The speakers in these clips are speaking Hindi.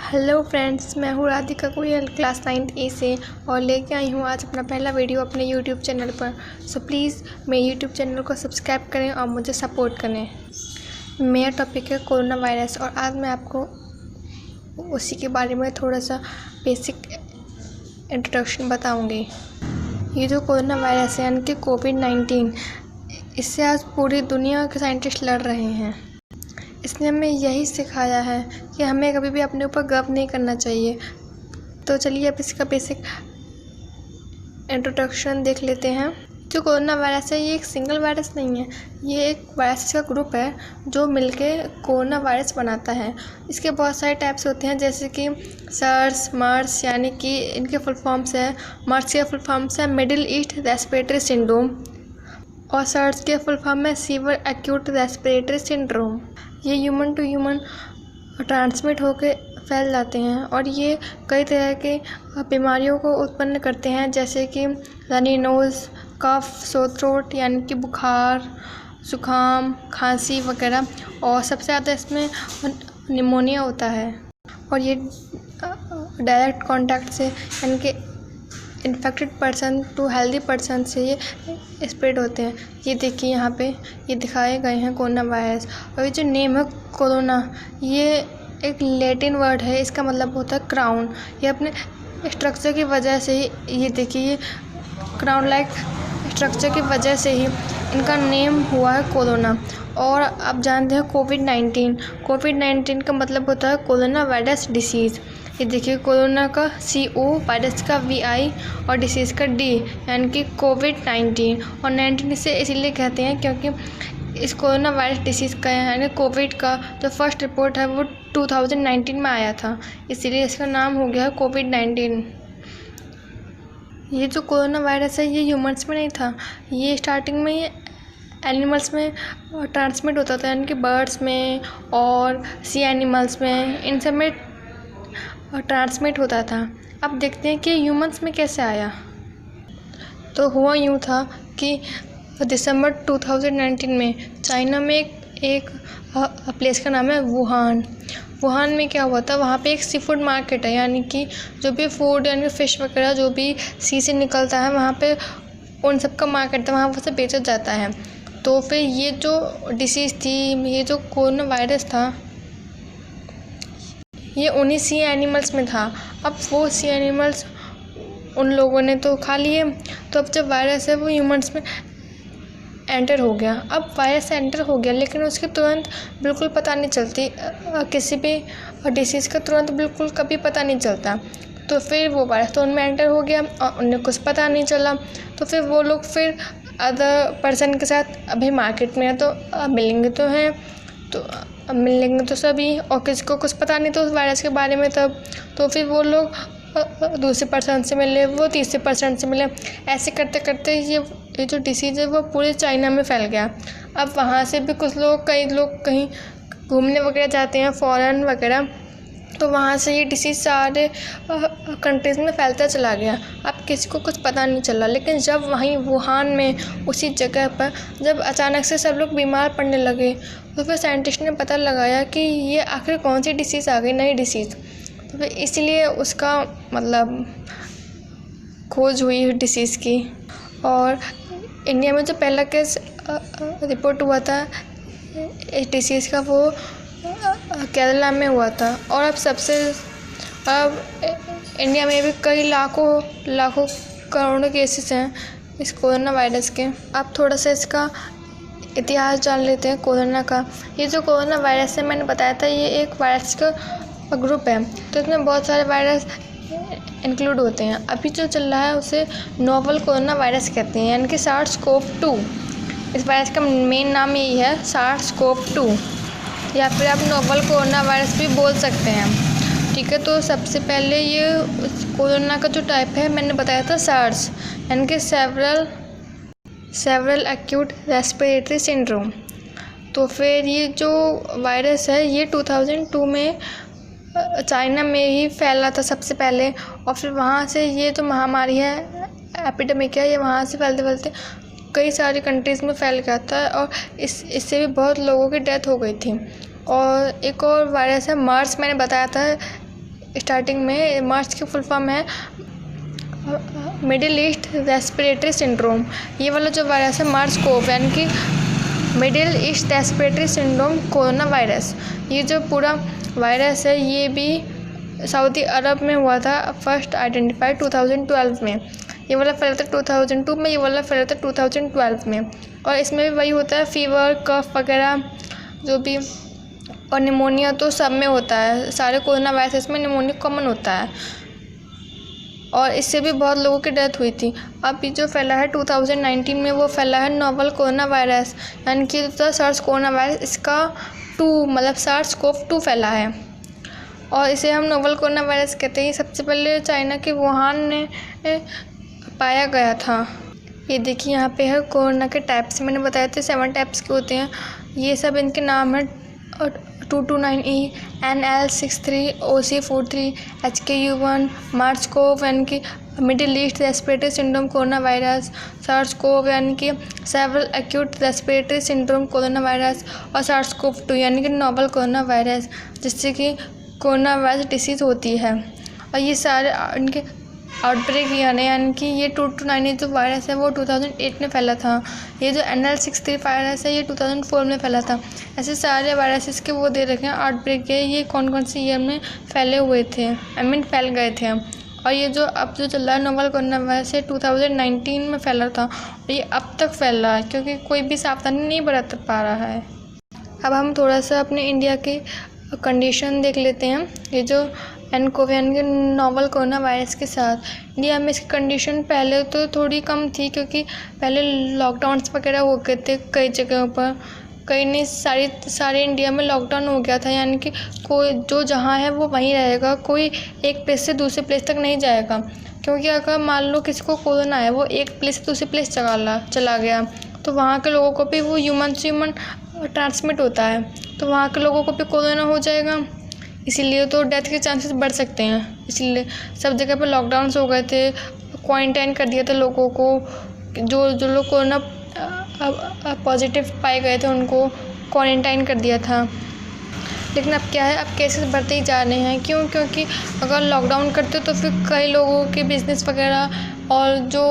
हेलो फ्रेंड्स, मैं हूँ राधिका गोयल क्लास 9th ए से और लेके आई हूँ आज अपना पहला वीडियो अपने यूट्यूब चैनल पर। सो प्लीज़ मेरे यूट्यूब चैनल को सब्सक्राइब करें और मुझे सपोर्ट करें। मेरा टॉपिक है कोरोना वायरस और आज मैं आपको उसी के बारे में थोड़ा सा बेसिक इंट्रोडक्शन बताऊँगी। ये जो कोरोना वायरस है यानी कि कोविड-19, इससे आज पूरी दुनिया के साइंटिस्ट लड़ रहे हैं। इसने हमें यही सिखाया है कि हमें कभी भी अपने ऊपर गर्व नहीं करना चाहिए। तो चलिए अब इसका बेसिक इंट्रोडक्शन देख लेते हैं। जो कोरोना वायरस है ये एक सिंगल वायरस नहीं है, ये एक वायरस का ग्रुप है जो मिलके कोरोना वायरस बनाता है। इसके बहुत सारे टाइप्स होते हैं जैसे कि सर्स, मर्स यानी कि इनके फुल फॉर्म्स है। मर्स के फुल फॉर्म्स है मिडिल ईस्ट रेस्पिरेटरी सिंड्रोम और सर्स के फुल फॉर्म है सीवियर एक्यूट रेस्पिरेटरी सिंड्रोम। ये ह्यूमन टू ह्यूमन ट्रांसमिट होकर फैल जाते हैं और ये कई तरह के बीमारियों को उत्पन्न करते हैं जैसे कि रनी नोज़, कफ, सोर थ्रोट यानी कि बुखार, जुकाम, खांसी वगैरह, और सबसे ज़्यादा इसमें निमोनिया होता है। और ये डायरेक्ट कांटेक्ट से यानी कि infected person to healthy person से ये स्प्रेड होते हैं। ये देखिए यहाँ पे ये दिखाए गए हैं कोरोना वायरस। और ये जो नेम है कोरोना, ये एक लैटिन वर्ड है, इसका मतलब होता है क्राउन। ये अपने स्ट्रक्चर की वजह से ही ये देखिए ये क्राउन लाइक स्ट्रक्चर की वजह से ही इनका नेम हुआ है कोरोना। और आप जानते हैं कोविड-19 का मतलब होता है कोरोना वायरस डिसीज़। ये देखिए कोरोना का CO, वायरस का VI और डिसीज़ का D यानी कि कोविड-19। और 19 इसे इसीलिए कहते हैं क्योंकि इस कोरोना वायरस डिसीज़ का यानी कोविड का जो फर्स्ट रिपोर्ट है वो 2019 में आया था, इसीलिए इसका नाम हो गया है कोविड-19। ये जो कोरोना वायरस है ये ह्यूमन्स में नहीं था, ये स्टार्टिंग में ये एनिमल्स में ट्रांसमिट होता था यानी कि बर्ड्स में और सी एनिमल्स में, इन सब में ट्रांसमिट होता था। अब देखते हैं कि ह्यूमंस में कैसे आया। तो हुआ यूँ था कि दिसंबर 2019 में चाइना में एक प्लेस का नाम है वुहान में क्या हुआ था, वहाँ पे एक सी फूड मार्केट है यानी कि जो भी फूड यानी फ़िश वगैरह जो भी सी से निकलता है वहाँ पे उन सब का मार्केट था, वहाँ पर से बेचा जाता है। तो फिर ये जो डिसीज़ थी, ये जो कोरोना वायरस था, ये उन्हीं सी एनिमल्स में था। अब वो सी एनिमल्स उन लोगों ने तो खा लिए, तो अब जब वायरस है वो ह्यूमन्स में एंटर हो गया। अब वायरस एंटर हो गया लेकिन उसकी तुरंत बिल्कुल पता नहीं चलती, किसी भी डिसीज़ का तुरंत बिल्कुल कभी पता नहीं चलता। तो फिर वो वायरस तो उनमें एंटर हो गया और उन्हें कुछ पता नहीं चला। तो फिर वो लोग फिर अदर पर्सन के साथ अभी मार्केट में है तो मिलेंगे तो हैं, तो मिलेंगे तो सभी, और किसी को कुछ पता नहीं तो उस वायरस के बारे में तब। तो फिर वो लोग दूसरे पर्सन से मिले, वो तीसरे पर्सन से मिले, ऐसे करते करते ये जो डिसीज़ है वो पूरे चाइना में फैल गया। अब वहाँ से भी कई लोग कहीं घूमने वगैरह जाते हैं फॉरेन वगैरह, तो वहाँ से ये डिसीज़ सारे कंट्रीज़ में फैलता चला गया। अब किसी को कुछ पता नहीं चला, लेकिन जब वहीं वुहान में उसी जगह पर जब अचानक से सब लोग बीमार पड़ने लगे तो फिर साइंटिस्ट ने पता लगाया कि ये आखिर कौन सी डिसीज़ आ गई, नई डिसीज़। तो फिर इसलिए उसका मतलब खोज हुई डिसीज़ की। और इंडिया में जो पहला केस रिपोर्ट हुआ था इस डिसीज़ का वो केरला में हुआ था। और अब इंडिया में भी कई लाखों करोड़ों केसेस हैं इस कोरोना वायरस के। अब थोड़ा सा इसका इतिहास जान लेते हैं कोरोना का। ये जो कोरोना वायरस है मैंने बताया था ये एक वायरस का ग्रुप है, तो इसमें बहुत सारे वायरस इंक्लूड होते हैं। अभी जो चल रहा है उसे नोवल कोरोना वायरस कहते हैं यानी कि SARS-CoV-2। इस वायरस का मेन नाम यही है SARS-CoV-2, या फिर आप नोवल कोरोना वायरस भी बोल सकते हैं। ठीक है, तो सबसे पहले ये कोरोना का जो टाइप है मैंने बताया था SARS यानी कि सेवरल एक्यूट रेस्पिरेटरी सिंड्रोम। तो फिर ये जो वायरस है ये 2002 में चाइना में ही फैला था सबसे पहले, और फिर वहाँ से ये जो महामारी है एपिडेमिक है ये वहाँ से फैलते फैलते कई सारी कंट्रीज़ में फैल गया था और इससे भी बहुत लोगों की डेथ हो गई थी। और एक और वायरस है मर्स, मैंने बताया था स्टार्टिंग में मार्स की फुल फॉर्म है मिडिल ईस्ट रेस्पिरेटरी सिंड्रोम। ये वाला जो वायरस है मार्स कोव यानी कि middle east respiratory syndrome corona virus, ये जो पूरा वायरस है ये भी सऊदी अरब में हुआ था, फर्स्ट आइडेंटिफाइड 2012 में। ये वाला फैला था 2002 में, ये वाला फैला था 2012 में। और इसमें भी वही होता है, फीवर कफ वगैरह जो भी, और निमोनिया तो सब में होता है, सारे कोरोना वायरस में निमोनिया कॉमन होता है और इससे भी बहुत लोगों की डेथ हुई थी। अब ये जो फैला है 2019 में वो फैला है नोवल कोरोना वायरस यानी कि सार्स कोरोना वायरस, इसका 2 मतलब SARS-CoV-2 फैला है और इसे हम नोवल कोरोना वायरस कहते हैं। सबसे पहले चाइना के वुहान में पाया गया था। ये देखिए यहाँ पे है कोरोना के टाइप्स, मैंने बताया था 7 टाइप्स के होते हैं। ये सब इनके नाम है 229E, NL63, OC43, HKU1, Mars-CoV यानी कि middle east respiratory syndrome corona virus, SARS-CoV यानी कि several acute respiratory syndrome corona virus और SARS-CoV-2 यानी कि नोवल कोरोना वायरस, जिससे कि कोरोना वायरस डिसीज़ होती है। और ये सारे इनके आउटब्रेक यानी कि ये 229 जो वायरस है वो 2008 में फैला था। ये जो NL63 वायरस है ये 2004 में फैला था। ऐसे सारे वायरसेस के वो दे रखे हैं आउटब्रेक के, ये कौन कौन सी ईयर में फैले हुए थे, फैल गए थे। और ये जो अब जो चल रहा है नोवल कोरोना वायरस, ये 2019 में फैला था और ये अब तक फैल रहा है क्योंकि कोई भी सावधानी नहीं बरत पा रहा है। अब हम थोड़ा सा अपने इंडिया की कंडीशन देख लेते हैं। ये जो nCoV यानी कि नोवल कोरोना वायरस के साथ इंडिया में इसकी कंडीशन पहले तो थोड़ी कम थी क्योंकि पहले लॉकडाउन्स वगैरह हो गए थे कई जगहों पर, कई नहीं सारे इंडिया में लॉकडाउन हो गया था। यानी कि कोई जो जहाँ है वो वहीं रहेगा, कोई एक प्लेस से दूसरे प्लेस तक नहीं जाएगा क्योंकि अगर मान लो किसी को कोरोना है, वो एक प्लेस से दूसरे प्लेस चला गया तो वहाँ के लोगों को भी वो ह्यूमन से ह्यूमन ट्रांसमिट होता है, तो वहाँ के लोगों को भी कोरोना हो जाएगा। इसीलिए तो डेथ के चांसेस बढ़ सकते हैं, इसीलिए सब जगह पे लॉकडाउन्स हो गए थे, क्वारंटाइन कर दिया था लोगों को। जो लोग कोरोना पॉजिटिव पाए गए थे उनको क्वारंटाइन कर दिया था। लेकिन अब क्या है, अब केसेस बढ़ते ही जा रहे हैं। क्यों? क्योंकि अगर लॉकडाउन करते तो फिर कई लोगों के बिज़नेस वगैरह और जो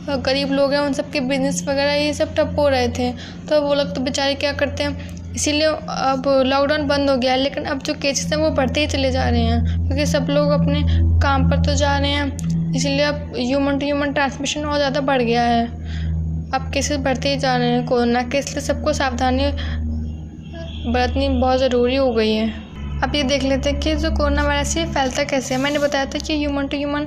गरीब लोग हैं उन सब के बिज़नेस वगैरह ये सब ठप हो रहे थे, तो वो लोग तो बेचारे क्या करते हैं। इसीलिए अब लॉकडाउन बंद हो गया है, लेकिन अब जो केसेस हैं वो बढ़ते ही चले जा रहे हैं क्योंकि सब लोग अपने काम पर तो जा रहे हैं, इसीलिए अब ह्यूमन टू ह्यूमन ट्रांसमिशन और ज़्यादा बढ़ गया है। अब केसेस बढ़ते ही जा रहे हैं कोरोना के, इसलिए सबको सावधानी बरतनी बहुत ज़रूरी हो गई है। अब ये देख लेते हैं कि जो कोरोना वायरस ये फैलता कैसे है। मैंने बताया था कि ह्यूमन टू ह्यूमन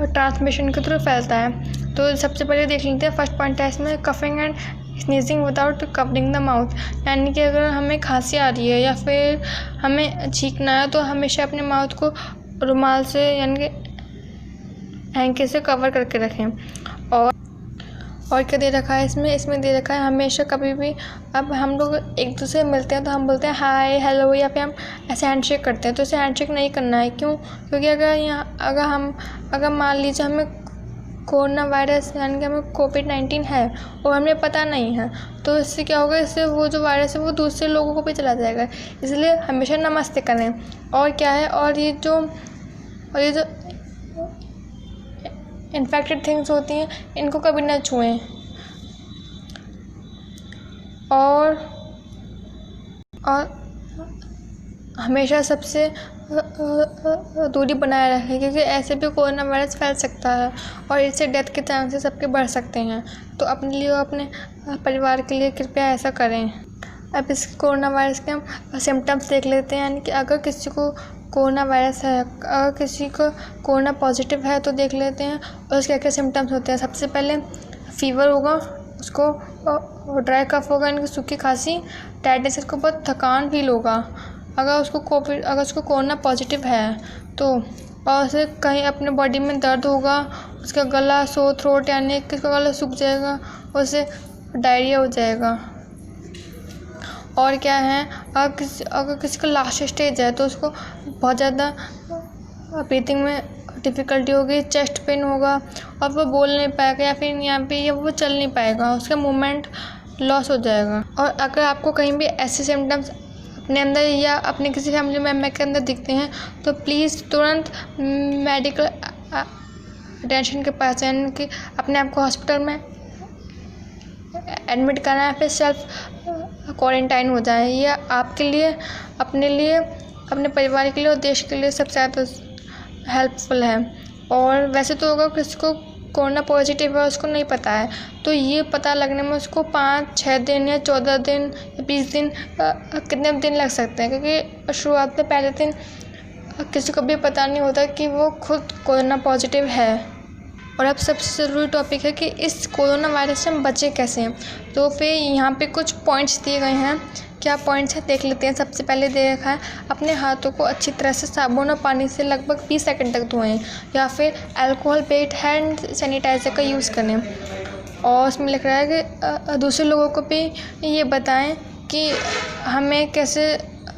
ट्रांसमिशन के थ्रू फैलता है। तो सबसे पहले देख लेते हैं, फर्स्ट पॉइंट है इसमें coughing and sneezing without covering the mouth. यानी कि अगर हमें खांसी आ रही है या फिर हमें छींकना है तो हमेशा अपने माउथ को रुमाल से यानी कि हैंकी से कवर करके रखें। और क्या दे रखा है इसमें दे रखा है हमेशा कभी भी अब हम लोग एक दूसरे से मिलते हैं तो हम बोलते हैं हाय हेलो या फिर हम ऐसे हैंडशेक करते हैं, तो इसे हैंडशेक नहीं करना है। क्यों? क्योंकि अगर मान लीजिए हमें कोरोना वायरस यानी कि हमें कोविड-19 है और हमें पता नहीं है, तो इससे क्या होगा, इससे वो जो वायरस है वो दूसरे लोगों को भी चला जाएगा। इसलिए हमेशा नमस्ते करें। और क्या है, और ये जो इन्फेक्टेड थिंग्स होती हैं इनको कभी ना छुएं। और हमेशा सबसे दूरी बनाए रखें क्योंकि ऐसे भी कोरोना वायरस फैल सकता है और इससे डेथ के चांसेस सबके बढ़ सकते हैं। तो अपने लिए और अपने परिवार के लिए कृपया ऐसा करें। अब इस कोरोना वायरस के हम सिम्टम्स देख लेते हैं। यानी कि अगर किसी को कोरोना वायरस है, अगर किसी को कोरोना पॉजिटिव है तो देख लेते हैं और उसके क्या सिम्टम्स होते हैं। सबसे पहले फीवर होगा, उसको ड्राई कफ होगा यानी कि सूखी खांसी, टायर्डनेस, उसको बहुत थकान फील होगा अगर उसको कोरोना पॉजिटिव है तो। और उसे कहीं अपने बॉडी में दर्द होगा, उसका गला सोर थ्रोट यानी कि उसका गला सूख जाएगा, उसे डायरिया हो जाएगा। और क्या है, अगर किसी का लास्ट स्टेज है तो उसको बहुत ज़्यादा ब्रीथिंग में डिफ़िकल्टी होगी, चेस्ट पेन होगा और वो बोल नहीं पाएगा या फिर यहाँ पे वो चल नहीं पाएगा, उसका मूवमेंट लॉस हो जाएगा। और अगर आपको कहीं भी ऐसे सिम्टम्स अपने अंदर या अपने किसी फैमिली मेम्बर के अंदर दिखते हैं तो प्लीज़ तुरंत मेडिकल अटेंशन के पास जाएं, कि अपने आप को हॉस्पिटल में एडमिट करना है, फिर सेल्फ क्वारंटाइन हो जाए। ये आपके लिए, अपने लिए, अपने परिवार के लिए और देश के लिए सबसे ज़्यादा हेल्पफुल है। और वैसे तो अगर किसी को कोरोना पॉजिटिव है उसको नहीं पता है तो ये पता लगने में उसको 5-6 दिन या 14 दिन या 20 दिन कितने दिन लग सकते हैं, क्योंकि शुरुआत में पहले दिन किसी को भी पता नहीं होता कि वो खुद कोरोना पॉजिटिव है। और अब सबसे ज़रूरी टॉपिक है कि इस कोरोना वायरस से हम बचे कैसे हैं। तो फिर यहाँ पे कुछ पॉइंट्स दिए गए हैं, क्या पॉइंट्स है देख लेते हैं। सबसे पहले दे रखा है अपने हाथों को अच्छी तरह से साबुन और पानी से लगभग 20 सेकंड तक धोएं, या फिर अल्कोहल बेस्ड हैंड सैनिटाइज़र का यूज़ करें। और उसमें लिख रहा है कि दूसरे लोगों को भी ये बताएं कि हमें कैसे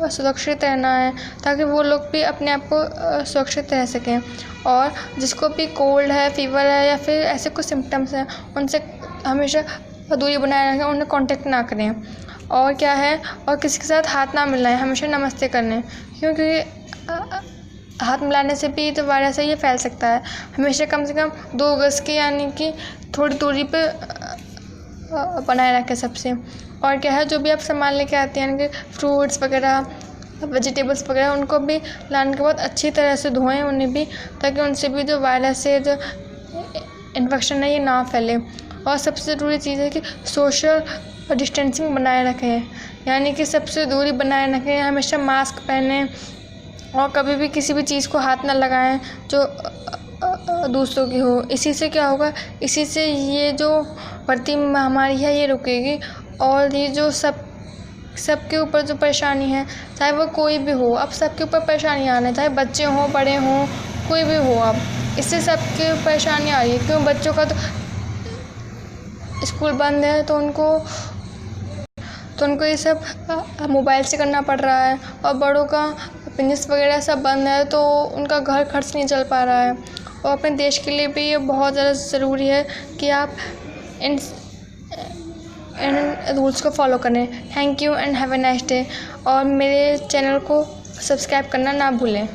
सुरक्षित रहना है, ताकि वो लोग भी अपने आप को सुरक्षित रह सकें। और जिसको भी कोल्ड है, फीवर है या फिर ऐसे कुछ सिम्टम्स हैं, उनसे हमेशा दूरी बनाए रखें, उन्हें कांटेक्ट ना करें। और क्या है, और किसी के साथ हाथ ना मिलाएं, हमेशा नमस्ते करने, क्योंकि हाथ मिलाने से भी तो वायरस है ये फैल सकता है। हमेशा कम से कम 2 गज की यानी कि थोड़ी दूरी पे बनाए रखें सबसे। और क्या है, जो भी आप सामान लेके आते हैं, यानी कि फ्रूट्स वगैरह, वेजिटेबल्स वगैरह, उनको भी लाने के बाद अच्छी तरह से धोएं उन्हें भी, ताकि उनसे भी जो वायरस है, जो इन्फेक्शन है, ये ना फैले। और सबसे ज़रूरी चीज़ है कि सोशल डिस्टेंसिंग बनाए रखें, यानी कि सबसे दूरी बनाए रखें, हमेशा मास्क पहनें और कभी भी किसी भी चीज़ को हाथ ना लगाएं जो दूसरों की हो। इसी से क्या होगा, इसी से ये जो बढ़ती महामारी है ये रुकेगी। और ये जो सबके ऊपर जो परेशानी है, चाहे वो कोई भी हो, अब सबके ऊपर परेशानी आ रही है, चाहे बच्चे हों, बड़े हों, कोई भी हो, अब इससे सबके परेशानी आ रही है। क्यों, बच्चों का तो स्कूल बंद है तो उनको ये सब मोबाइल से करना पड़ रहा है, और बड़ों का बिजनेस वगैरह सब बंद है तो उनका घर खर्च नहीं चल पा रहा है। और अपने देश के लिए भी ये बहुत ज़्यादा ज़रूरी है कि आप इन रूल्स को फॉलो करें। Thank you and have a nice day. और मेरे चैनल को सब्सक्राइब करना ना भूलें।